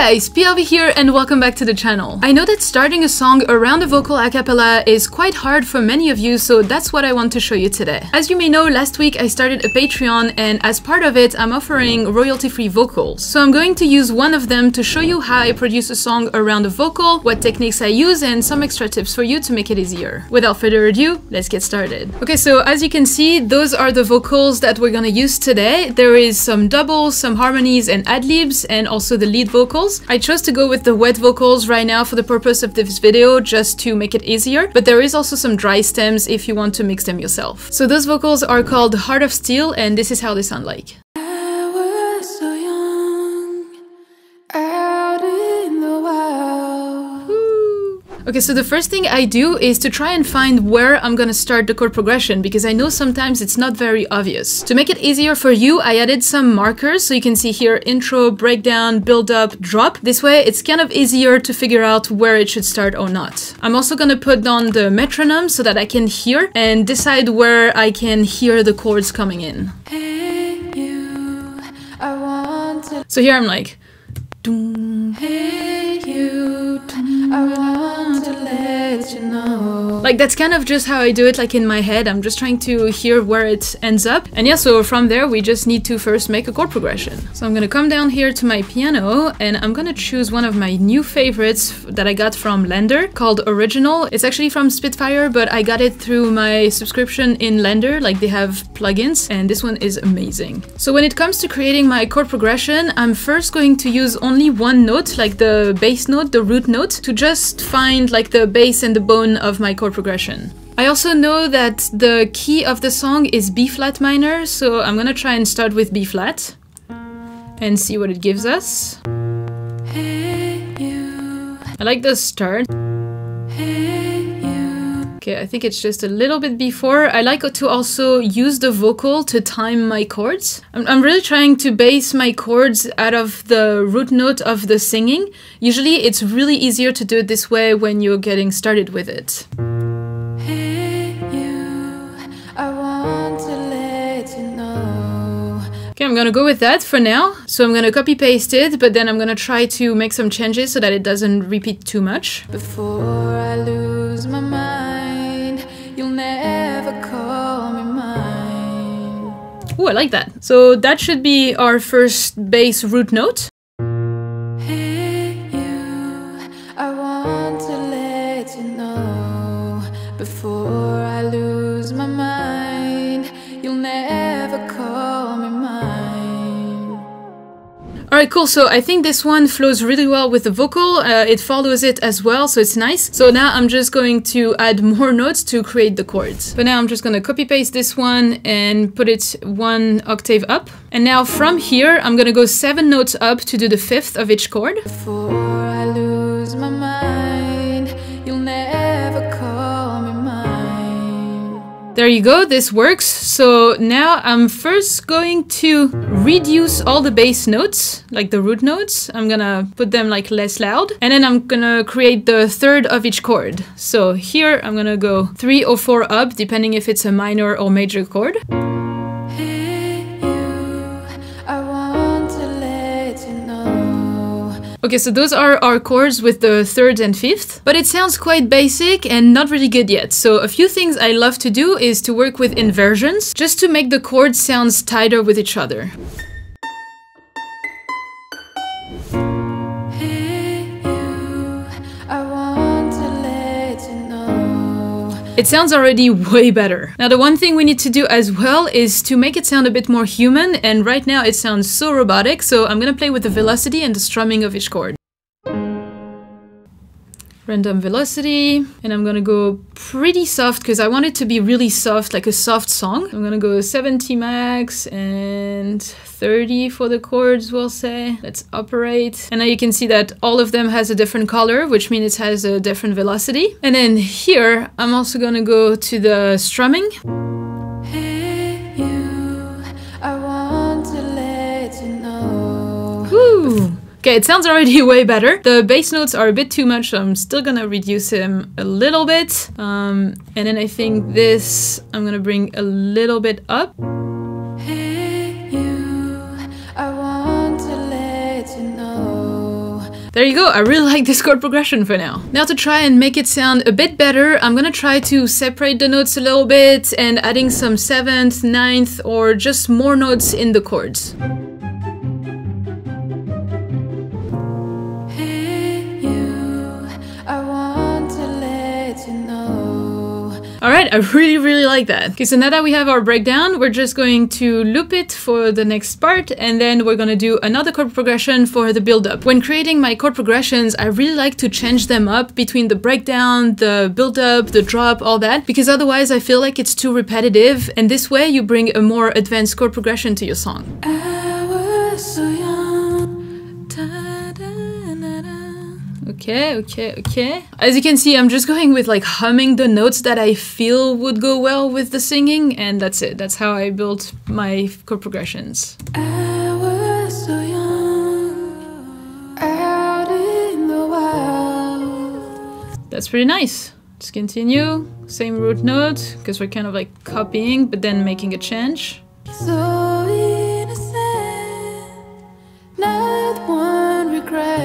guys, PLV here and welcome back to the channel. I know that starting a song around a vocal a cappella is quite hard for many of you, so that's what I want to show you today. As you may know, last week I started a Patreon and as part of it I'm offering royalty-free vocals. So I'm going to use one of them to show you how I produce a song around a vocal, what techniques I use, and some extra tips for you to make it easier. Without further ado, let's get started. Okay, so as you can see, those are the vocals that we're gonna use today. There is some doubles, some harmonies and ad-libs, and also the lead vocals. I chose to go with the wet vocals right now for the purpose of this video, just to make it easier, but there is also some dry stems if you want to mix them yourself. So those vocals are called Heart of Steel, and this is how they sound like. Okay, so the first thing I do is to try and find where I'm gonna start the chord progression, because I know sometimes it's not very obvious. To make it easier for you, I added some markers, so you can see here intro, breakdown, build up, drop. This way it's kind of easier to figure out where it should start or not. I'm also gonna put on the metronome so that I can hear and decide where I can hear the chords coming in. Hey you, I want to... So here I'm like... Doom, hey you, I want to let you know. Like, that's kind of just how I do it, like in my head. I'm just trying to hear where it ends up. And yeah, so from there we just need to first make a chord progression. So I'm gonna come down here to my piano and I'm gonna choose one of my new favorites that I got from Lender called Original. It's actually from Spitfire, but I got it through my subscription in Lender. Like, they have plugins and this one is amazing. So when it comes to creating my chord progression, I'm first going to use only one note, like the bass note, the root note, to just find like the base and the bone of my chord progression. I also know that the key of the song is B flat minor, so I'm gonna try and start with B flat and see what it gives us. Hey you. I like the start. Hey you. Okay, I think it's just a little bit before. I like to also use the vocal to time my chords. I'm really trying to base my chords out of the root note of the singing. Usually it's really easier to do it this way when you're getting started with it. Hey you, I want to let you know. Okay, I'm gonna go with that for now. So I'm gonna copy paste it, but then I'm gonna try to make some changes so that it doesn't repeat too much. Before I lose my mind, you'll never call me mine. Oh, I like that. So that should be our first bass root note. Hey you, I want to let you know. Before I lose my mind, you'll never call me mine. Alright, cool. So I think this one flows really well with the vocal. It follows it as well, so it's nice. So now I'm just going to add more notes to create the chords. But now I'm just going to copy paste this one and put it one octave up. And now from here, I'm going to go 7 notes up to do the 5th of each chord. Before I lose my mind, you'll never call me mine. There you go, this works. So now I'm first going to reduce all the bass notes, like the root notes. I'm gonna put them like less loud. And then I'm gonna create the 3rd of each chord. So here I'm gonna go 3 or 4 up, depending if it's a minor or major chord. Okay, so those are our chords with the 3rd and 5th, but it sounds quite basic and not really good yet. So a few things I love to do is to work with inversions, just to make the chords sound tighter with each other. It sounds already way better. Now the one thing we need to do as well is to make it sound a bit more human, and right now it sounds so robotic, so I'm gonna play with the velocity and the strumming of each chord. Random velocity, and I'm gonna go pretty soft because I want it to be really soft, like a soft song. I'm gonna go 70 max and 30 for the chords, we'll say. Let's operate. And now you can see that all of them has a different color, which means it has a different velocity. And then here, I'm also gonna go to the strumming. Hey you, I want to let you know. Woo! Okay, it sounds already way better. The bass notes are a bit too much, so I'm still gonna reduce them a little bit. And then I think this, I'm gonna bring a little bit up. Hey you, I want to let you know. There you go, I really like this chord progression for now. Now to try and make it sound a bit better, I'm gonna try to separate the notes a little bit and adding some 7th, 9th, or just more notes in the chords. Alright, I really like that. Okay, so now that we have our breakdown, we're just going to loop it for the next part, and then we're gonna do another chord progression for the build-up. When creating my chord progressions, I really like to change them up between the breakdown, the build-up, the drop, all that, because otherwise I feel like it's too repetitive, and this way you bring a more advanced chord progression to your song. I was so young. Okay. As you can see, I'm just going with like humming the notes that I feel would go well with the singing, and that's it. That's how I built my chord progressions. I was so young, out in the wild. That's pretty nice. Let's continue. Same root note, because we're kind of like copying, but then making a change. So innocent, not one regret.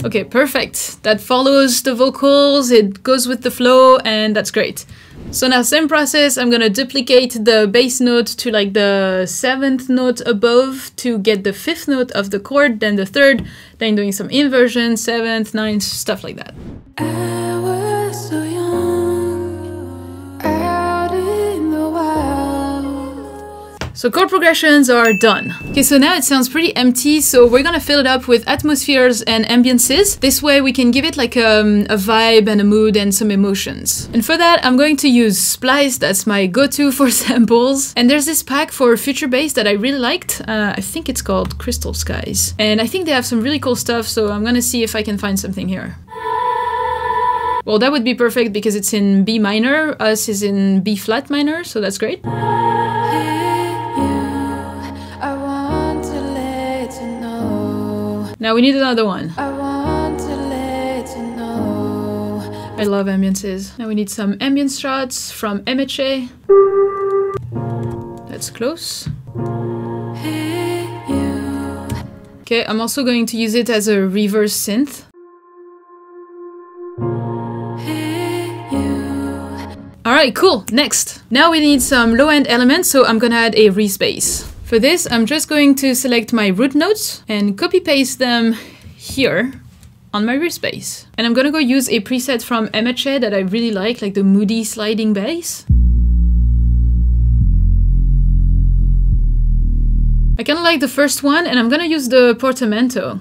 Okay, perfect. That follows the vocals, it goes with the flow, and that's great. So now same process, I'm gonna duplicate the bass note to like the 7th note above to get the 5th note of the chord, then the 3rd, then doing some inversion, 7th, 9th, stuff like that. I was so young, out in the wild. So chord progressions are done. Okay, so now it sounds pretty empty, so we're gonna fill it up with atmospheres and ambiances. This way we can give it like a vibe and a mood and some emotions. And for that, I'm going to use Splice, that's my go-to for samples. And there's this pack for future bass that I really liked. I think it's called Crystal Skies. And I think they have some really cool stuff, so I'm gonna see if I can find something here. Well, that would be perfect because it's in B minor, Us is in B flat minor, so that's great. Now we need another one. I want to let you know. I love ambiances. Now we need some ambient shots from MHA. That's close. Okay, I'm also going to use it as a reverse synth. Alright, cool. Next. Now we need some low-end elements, so I'm gonna add a respace. For this, I'm just going to select my root notes and copy-paste them here on my respace. And I'm gonna go use a preset from MHA that I really like the moody sliding bass. I kinda like the first one, and I'm gonna use the portamento.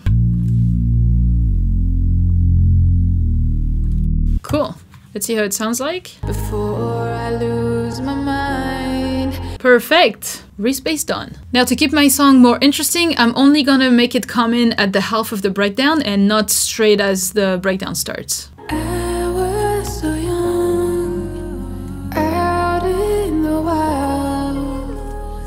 Cool. Let's see how it sounds like. Before I lose my mind. Perfect! Respace done. Now to keep my song more interesting, I'm only gonna make it come in at the half of the breakdown and not straight as the breakdown starts. I was so young, out in the wild.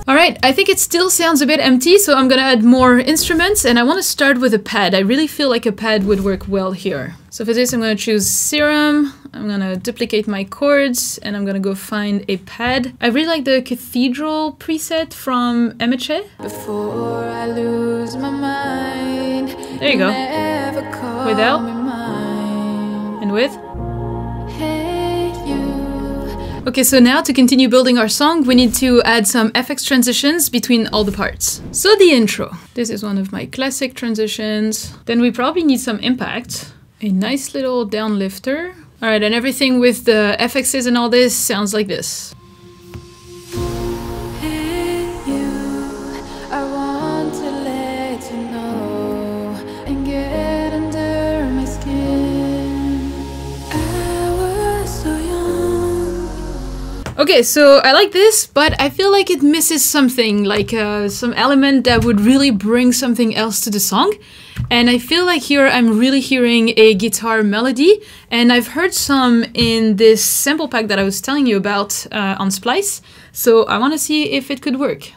Alright, I think it still sounds a bit empty, so I'm gonna add more instruments, and I want to start with a pad. I really feel like a pad would work well here. So for this I'm gonna choose Serum, I'm gonna duplicate my chords, and I'm gonna go find a pad. I really like the Cathedral preset from MHA. Before I lose my mind. There you go. Without and with. Okay, so now to continue building our song, we need to add some FX transitions between all the parts. So the intro. This is one of my classic transitions. Then we probably need some impact. A nice little downlifter. Alright, and everything with the FXs and all this sounds like this. Okay, so I like this, but I feel like it misses something, like some element that would really bring something else to the song. And I feel like here I'm really hearing a guitar melody, and I've heard some in this sample pack that I was telling you about on Splice, so I want to see if it could work.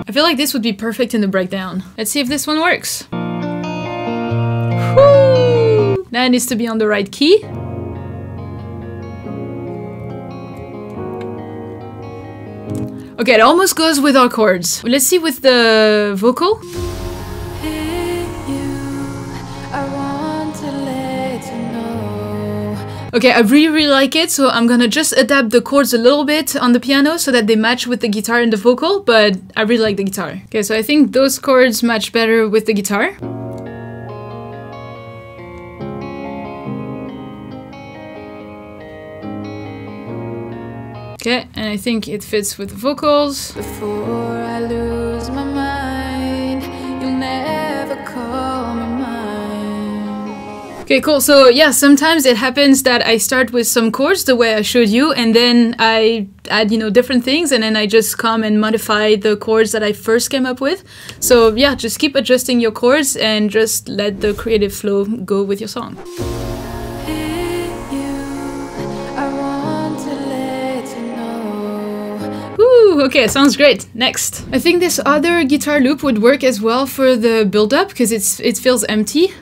I feel like this would be perfect in the breakdown. Let's see if this one works. Woo! Now it needs to be on the right key. Okay, it almost goes with our chords. Let's see with the vocal. Okay, I really like it, so I'm gonna just adapt the chords a little bit on the piano so that they match with the guitar and the vocal, but I really like the guitar. Okay, so I think those chords match better with the guitar. Okay, and I think it fits with the vocals. Before I lose my mind, you'll never call me mine. Okay, cool. So yeah, sometimes it happens that I start with some chords the way I showed you, and then I add, you know, different things, and then I just come and modify the chords that I first came up with. So yeah, just keep adjusting your chords and just let the creative flow go with your song. Okay, sounds great. Next. I think this other guitar loop would work as well for the build-up because it feels empty.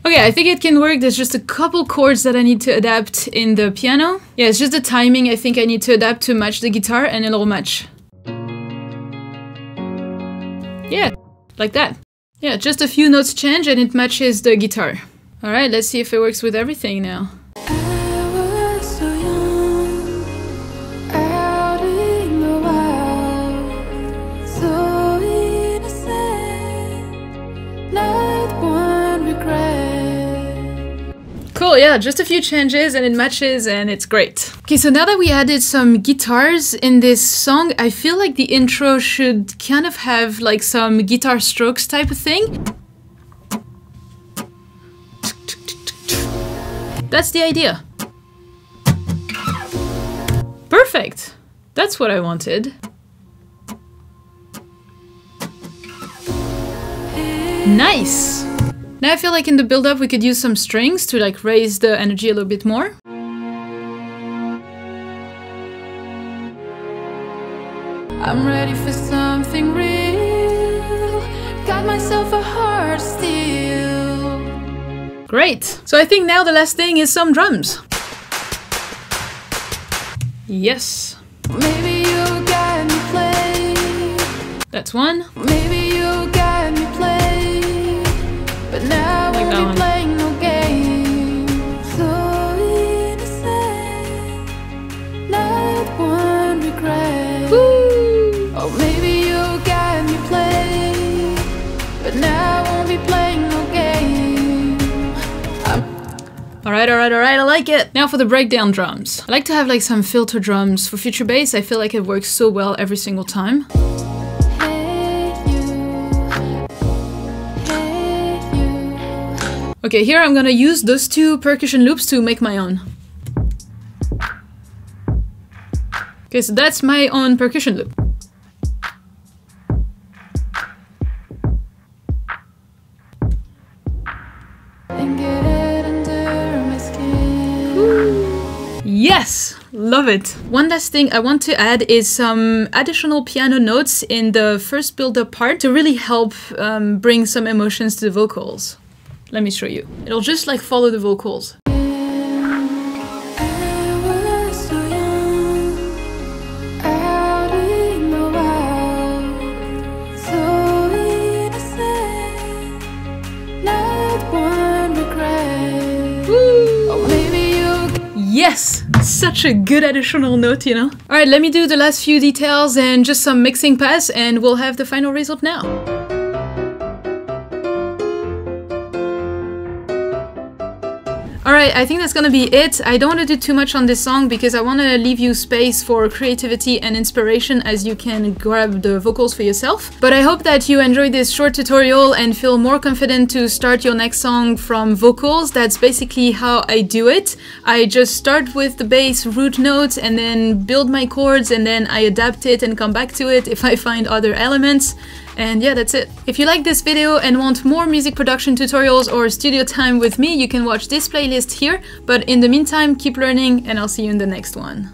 Okay, I think it can work. There's just a couple chords that I need to adapt in the piano. Yeah, it's just the timing I think I need to adapt to match the guitar, and it'll match. Yeah, like that. Yeah, just a few notes change and it matches the guitar. Alright, let's see if it works with everything now. Cool, yeah, just a few changes and it matches and it's great. Okay, so now that we added some guitars in this song, I feel like the intro should kind of have like some guitar strokes type of thing. That's the idea. Perfect! That's what I wanted. Nice! Now I feel like in the build-up we could use some strings to like raise the energy a little bit more. I'm ready for something real. Got myself a heart of steel. Great! So I think now the last thing is some drums. Yes. Maybe you got me play. That's one. Maybe you got me play. But now I won't be playing no games. So innocent, not one regret. Woo. Oh, maybe you got me play. But now I won't be playing no game. Alright, I like it. Now for the breakdown drums. I like to have like some filter drums for future bass. I feel like it works so well every single time. Okay, here I'm gonna use those two percussion loops to make my own. Okay, so that's my own percussion loop. Yes! Love it! One last thing I want to add is some additional piano notes in the first build-up part to really help bring some emotions to the vocals. Let me show you. It'll just like follow the vocals. Yes! Such a good additional note, you know? Alright, let me do the last few details and just some mixing pass and we'll have the final result now. Alright, I think that's gonna be it. I don't want to do too much on this song because I want to leave you space for creativity and inspiration as you can grab the vocals for yourself. But I hope that you enjoyed this short tutorial and feel more confident to start your next song from vocals. That's basically how I do it. I just start with the bass root notes and then build my chords and then I adapt it and come back to it if I find other elements. And yeah, that's it. If you like this video and want more music production tutorials or studio time with me, you can watch this playlist here. But in the meantime, keep learning and I'll see you in the next one.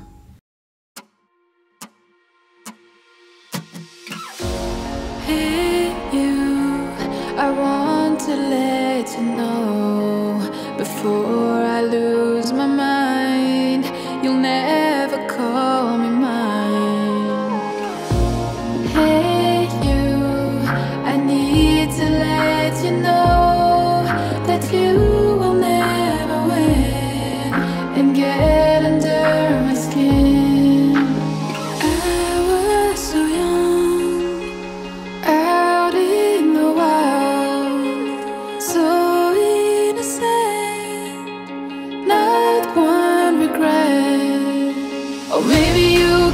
Hey you, I want to let you know before I lose my mind, you'll never call me mine. Hey you,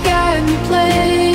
guide me, play